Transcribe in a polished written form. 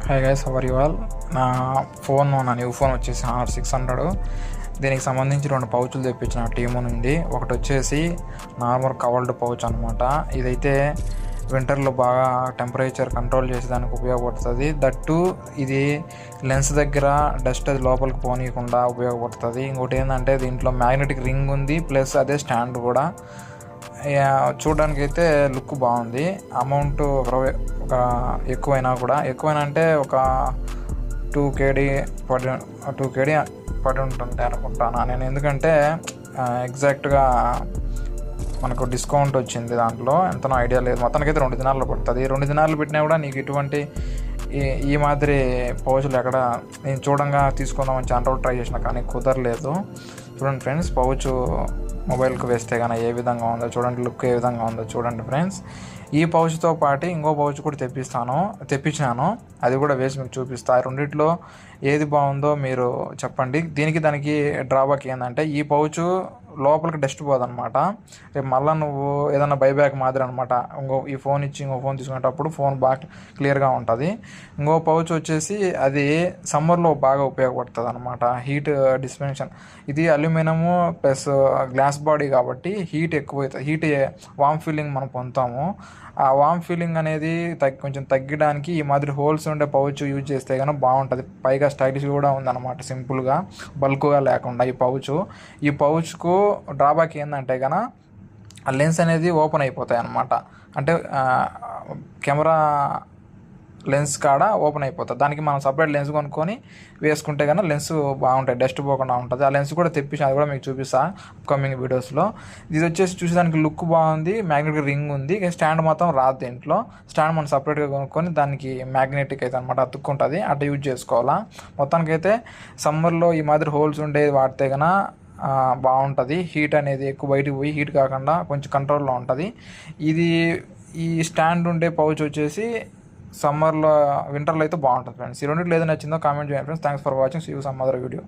High guys, how are you all. నా new phone వచ్చేసి Honor 600. దీనికి సంబంధించి 2 పౌచులు తెప్పించిన టీము నుండి. ఒకటి వచ్చేసి నార్మల్ కవర్డ్ పౌచ్ అనమాట. ఇదైతే వింటర్లో బాగా టెంపరేచర్ కంట్రోల్ చేసేదానికి ఉపయోగపడుతుంది. దట్టు ఇది లెన్స్ దగ్గర డస్ట్ అది లోపలికి పోనీయకుండా ఉపయోగపడుతుంది. ఇంకోటి ఏంటంటే దీంట్లో మ్యాగ్నెటిక్ రింగ్ ఉంది, ప్లస్ అదే స్టాండ్ కూడా. చూడడానికి అయితే లుక్ బాగుంది. అమౌంట్ ఒక ఎక్కువైనా అంటే ఒక 2KD పడి ఉంటుంది అనుకుంటాను నేను. ఎందుకంటే ఎగ్జాక్ట్గా మనకు డిస్కౌంట్ వచ్చింది, దాంట్లో ఎంతనో ఐడియా లేదు. మొత్తానికైతే 2 దినాల్లో పడుతుంది. 2 దినాలు పెట్టినా కూడా నీకు ఇటువంటి ఈ మాదిరి పౌచులు ఎక్కడ నేను చూడంగా తీసుకుందామని చాలా రోజులు ట్రై చేసిన, కానీ కుదరలేదు. చూడండి ఫ్రెండ్స్, పౌచ్ మొబైల్కి వేస్తే కానీ ఏ విధంగా ఉందో చూడండి, లుక్ ఏ విధంగా ఉందో చూడండి ఫ్రెండ్స్. ఈ పౌచ్తో పాటు ఇంకో పౌచ్ కూడా తెప్పించినాను, అది కూడా వేసి మీకు చూపిస్తా. రెండిట్లో ఏది బాగుందో మీరు చెప్పండి. దానికి డ్రాబ్యాక్ ఏంటంటే ఈ పౌచ్ లోపలికి డస్ట్ పోదనమాట. రేపు మళ్ళీ నువ్వు ఏదైనా బైబ్యాక్ మాదిరి అనమాట. ఈ ఫోన్ ఇచ్చి ఇంకో ఫోన్ తీసుకునేటప్పుడు ఫోన్ బాగా క్లియర్గా ఉంటుంది. ఇంకో పౌచ్ వచ్చేసి అది సమ్మర్లో బాగా ఉపయోగపడుతుంది అనమాట, హీట్ డిస్పెన్షన్. ఇది అల్యూమినియము ప్లస్ గ్లాస్ బాడీ కాబట్టి హీట్ ఎక్కువ అవుతుంది. వామ్ ఫీలింగ్ మనం పొందుతాము. ఆ వామ్ ఫీలింగ్ అనేది కొంచెం తగ్గడానికి ఈ మాదిరి హోల్స్ ఉండే పౌచ్ యూజ్ చేస్తే కనుక బాగుంటుంది. పైగా స్టైలిష్ కూడా ఉందన్నమాట, సింపుల్గా బల్క్గా లేకుండా. ఈ పౌచ్కు డ్రాబ్యాక్ ఏంటంటే కనుక ఆ లెన్స్ అనేది ఓపెన్ అయిపోతాయి అన్నమాట. అంటే కెమెరా లెన్స్ కాడ ఓపెన్ అయిపోతుంది. దానికి మనం సపరేట్ లెన్స్ కొనుక్కొని వేసుకుంటే కనుక లెన్స్ బాగుంటాయి, డస్ట్ పోకుండా ఉంటుంది. ఆ లెన్స్ కూడా తెప్పించి అది కూడా మీకు చూపిస్తా అప్కమింగ్ వీడియోస్లో. ఇది వచ్చేసి చూసేదానికి లుక్ బాగుంది, మ్యాగ్నెటిక్ రింగ్ ఉంది, స్టాండ్ మాత్రం రాదు. దీంట్లో స్టాండ్ మనం సపరేట్గా కొనుక్కొని దానికి మ్యాగ్నెటిక్ అయితే అనమాట అతుక్కుంటుంది, అట్లా యూజ్ చేసుకోవాలా. మొత్తానికైతే సమ్మర్లో ఈ మాదిరి హోల్స్ ఉండేది వాడితే కనుక బాగుంటుంది. హీట్ అనేది ఎక్కువ బయటకు పోయి హీట్ కాకుండా కొంచెం కంట్రోల్లో ఉంటుంది. ఈ స్టాండ్ ఉండే పౌచ్ వచ్చేసి వింటర్లో అయితే బాగుంటుంది ఫ్రెండ్స్. ఈ రెండిట్లో ఏదైనా నచ్చిందో కామెంట్ చేయండి friends. Thanks for watching. See you some other video.